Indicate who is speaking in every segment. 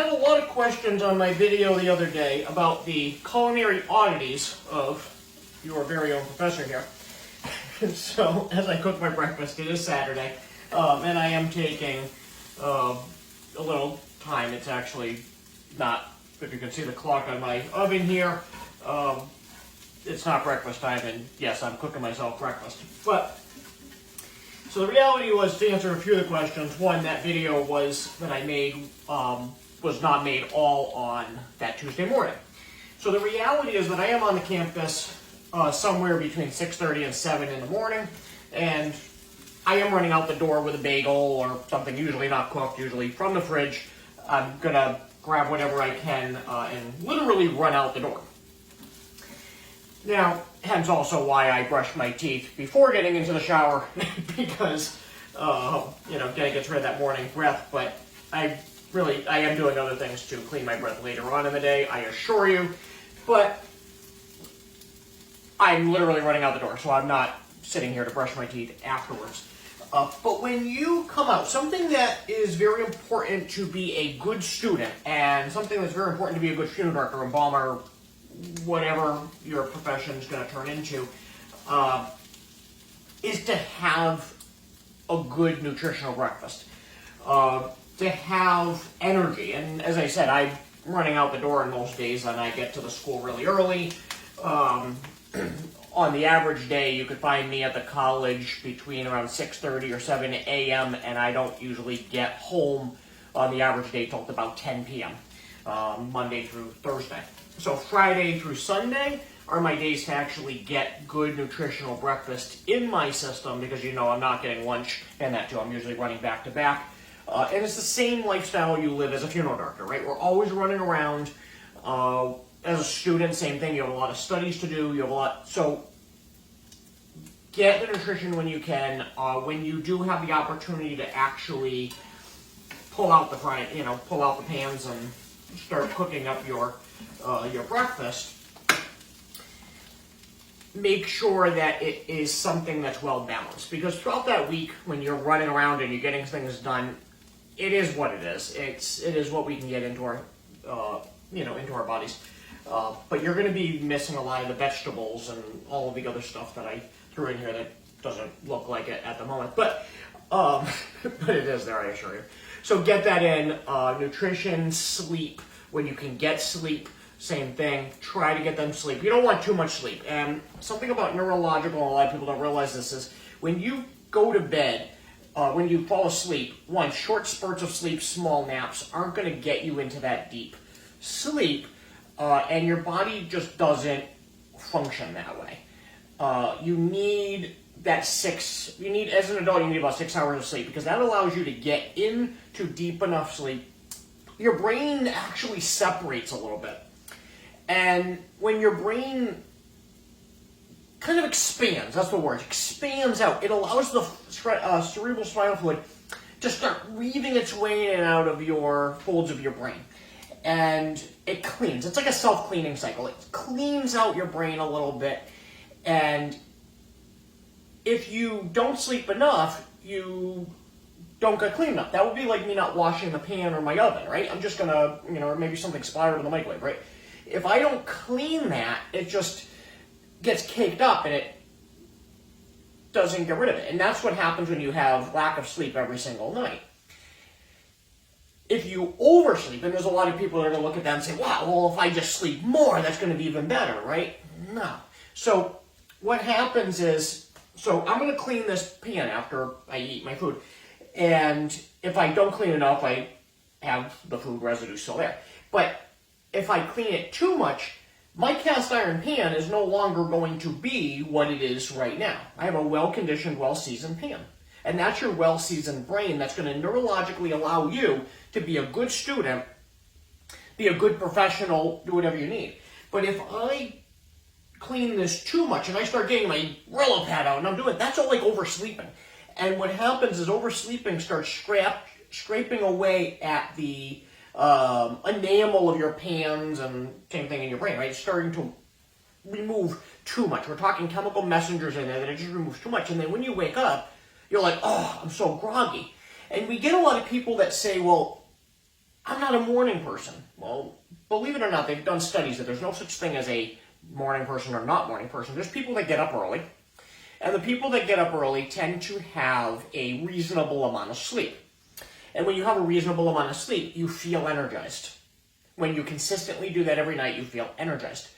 Speaker 1: had a lot of questions on my video the other day about the culinary oddities of your very own professor here. So, as I cook my breakfast, it is Saturday, and I am taking a little time. It's actually not, if you can see the clock on my oven here, it's not breakfast time, and yes, I'm cooking myself breakfast. But, so the reality was, to answer a few of the questions, one, that video that I made was not made all on that Tuesday morning. So the reality is that I am on the campus somewhere between 6:30 and 7 in the morning, and I am running out the door with a bagel or something, usually not cooked, usually from the fridge. I'm gonna grab whatever I can and literally run out the door. Now, hence also why I brushed my teeth before getting into the shower, because, getting gets rid of that morning breath, but I am doing other things to clean my breath later on in the day, I assure you, but I'm literally running out the door, so I'm not sitting here to brush my teeth afterwards. But when you come out, something that is very important to be a good student, and something that's very important to be a good funeral director, embalmer, whatever your profession is going to turn into, is to have a good nutritional breakfast. To have energy. And as I said, I'm running out the door in most days, and I get to the school really early. On the average day, you could find me at the college between around 6:30 or 7 a.m., and I don't usually get home on the average day till about 10 p.m., Monday through Thursday. So Friday through Sunday are my days to actually get good nutritional breakfast in my system, because I'm not getting lunch and that too. I'm usually running back to back. And it's the same lifestyle you live as a funeral director, right? We're always running around. As a student, same thing. You have a lot of studies to do. So get the nutrition when you can. When you do have the opportunity to actually pull out the pans and start cooking up your breakfast, make sure that it is something that's well balanced. Because throughout that week, when you're running around and you're getting things done, it is what it is. It is what we can get into our into our bodies. But you're going to be missing a lot of the vegetables and all of the other stuff that I threw in here that doesn't look like it at the moment. But but it is there, I assure you. So get that in. Nutrition, sleep. When you can get sleep, same thing. Try to get them sleep. You don't want too much sleep. And something about neurological, and a lot of people don't realize this, is when you go to bed, when you fall asleep, short spurts of sleep, small naps aren't going to get you into that deep sleep, and your body just doesn't function that way. You need as an adult, you need about 6 hours of sleep, because that allows you to get into deep enough sleep. Your brain actually separates a little bit. And when your brain kind of expands, that's the word, expands out, it allows the cerebral spinal fluid to start weaving its way in and out of your folds of your brain. And it cleans. It's like a self-cleaning cycle. It cleans out your brain a little bit. And if you don't sleep enough, you don't get clean enough. That would be like me not washing the pan or my oven, right? I'm just gonna, or maybe something splattered in the microwave, right? If I don't clean that, it just gets caked up and it doesn't get rid of it. And that's what happens when you have lack of sleep every single night. If you oversleep, and there's a lot of people that are going to look at that and say, wow, well, if I just sleep more, that's going to be even better, right? No. So what happens is, I'm going to clean this pan after I eat my food. And if I don't clean enough, I have the food residue still there. But if I clean it too much, my cast iron pan is no longer going to be what it is right now. I have a well-conditioned, well-seasoned pan. And that's your well-seasoned brain that's going to neurologically allow you to be a good student, be a good professional, do whatever you need. But if I clean this too much and I start getting my Brillo pad out and I'm doing it, that's all like oversleeping. And what happens is oversleeping starts scraping away at the enamel of your pans, and same thing in your brain, right? It's starting to remove too much. We're talking chemical messengers in there that it just removes too much. And then when you wake up, you're like, oh, I'm so groggy. And we get a lot of people that say, well, I'm not a morning person. Well, believe it or not, they've done studies that there's no such thing as a morning person or not morning person. There's people that get up early, and the people that get up early tend to have a reasonable amount of sleep. And when you have a reasonable amount of sleep, you feel energized. When you consistently do that every night, you feel energized.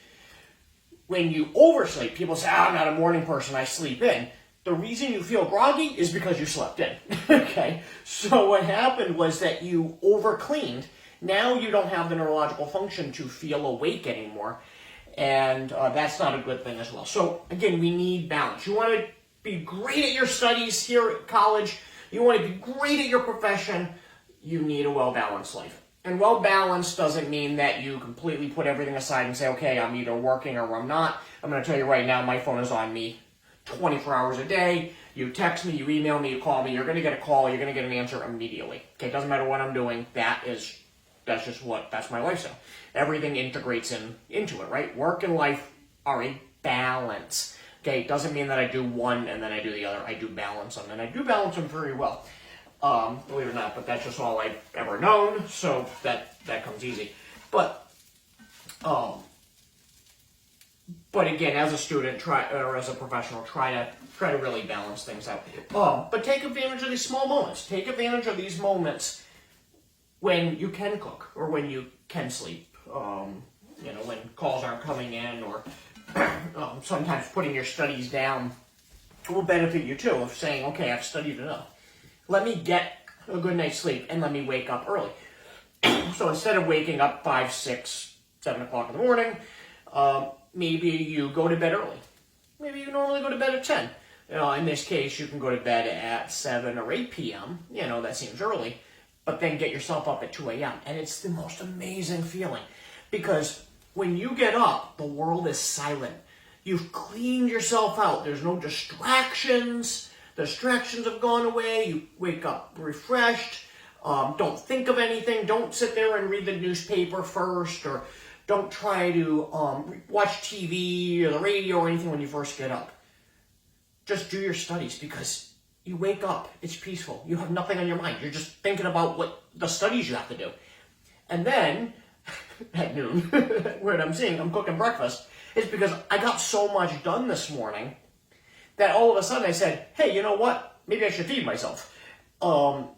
Speaker 1: When you oversleep, people say, I'm not a morning person, I sleep in. The reason you feel groggy is because you slept in, okay? So what happened was that you overcleaned. Now you don't have the neurological function to feel awake anymore, and that's not a good thing as well. So again, we need balance. You want to be great at your studies here at college. You want to be great at your profession. You need a well-balanced life. And well-balanced doesn't mean that you completely put everything aside and say, okay, I'm either working or I'm not. I'm going to tell you right now, my phone is on me 24 hours a day. You text me, you email me, you call me, you're going to get a call, you're going to get an answer immediately. Okay, it doesn't matter what I'm doing. That's my lifestyle. Everything integrates into it, right? Work and life are a balance. Okay, it doesn't mean that I do one and then I do the other. I do balance them, and I do balance them very well. Believe it or not, but that's just all I've ever known, so that comes easy. But again, as a student, or as a professional, try to really balance things out. But take advantage of these small moments. Take advantage of these moments when you can cook or when you can sleep. When calls aren't coming in, or sometimes putting your studies down will benefit you too. Of saying, okay, I've studied enough. Let me get a good night's sleep and let me wake up early. So instead of waking up 5, 6, 7 o'clock in the morning, maybe you go to bed early. Maybe you normally go to bed at 10. In this case, you can go to bed at 7 or 8 p.m. That seems early. But then get yourself up at 2 a.m. And it's the most amazing feeling. Because when you get up, the world is silent. You've cleaned yourself out. There's no distractions. Distractions have gone away. You wake up refreshed. Don't think of anything. Don't sit there and read the newspaper first, or don't try to watch TV or the radio or anything when you first get up. Just do your studies, because you wake up. It's peaceful. You have nothing on your mind. You're just thinking about what the studies you have to do. And then, at noon, when I'm cooking breakfast, it's because I got so much done this morning that all of a sudden I said, hey, you know what? Maybe I should feed myself. But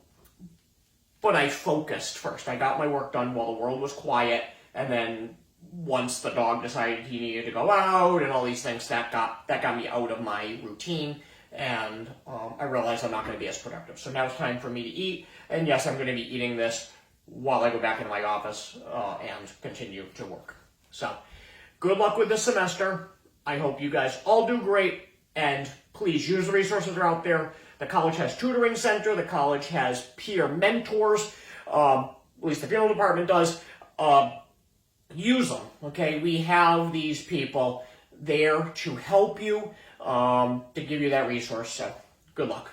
Speaker 1: I focused first. I got my work done while the world was quiet, and then once the dog decided he needed to go out and all these things, that got me out of my routine, and I realized I'm not going to be as productive. So now it's time for me to eat, and yes, I'm going to be eating this while I go back into my office and continue to work. So good luck with this semester. I hope you guys all do great. And please use the resources that are out there. The college has tutoring center. The college has peer mentors. At least the funeral department does. Use them, okay? We have these people there to help you, to give you that resource. So good luck.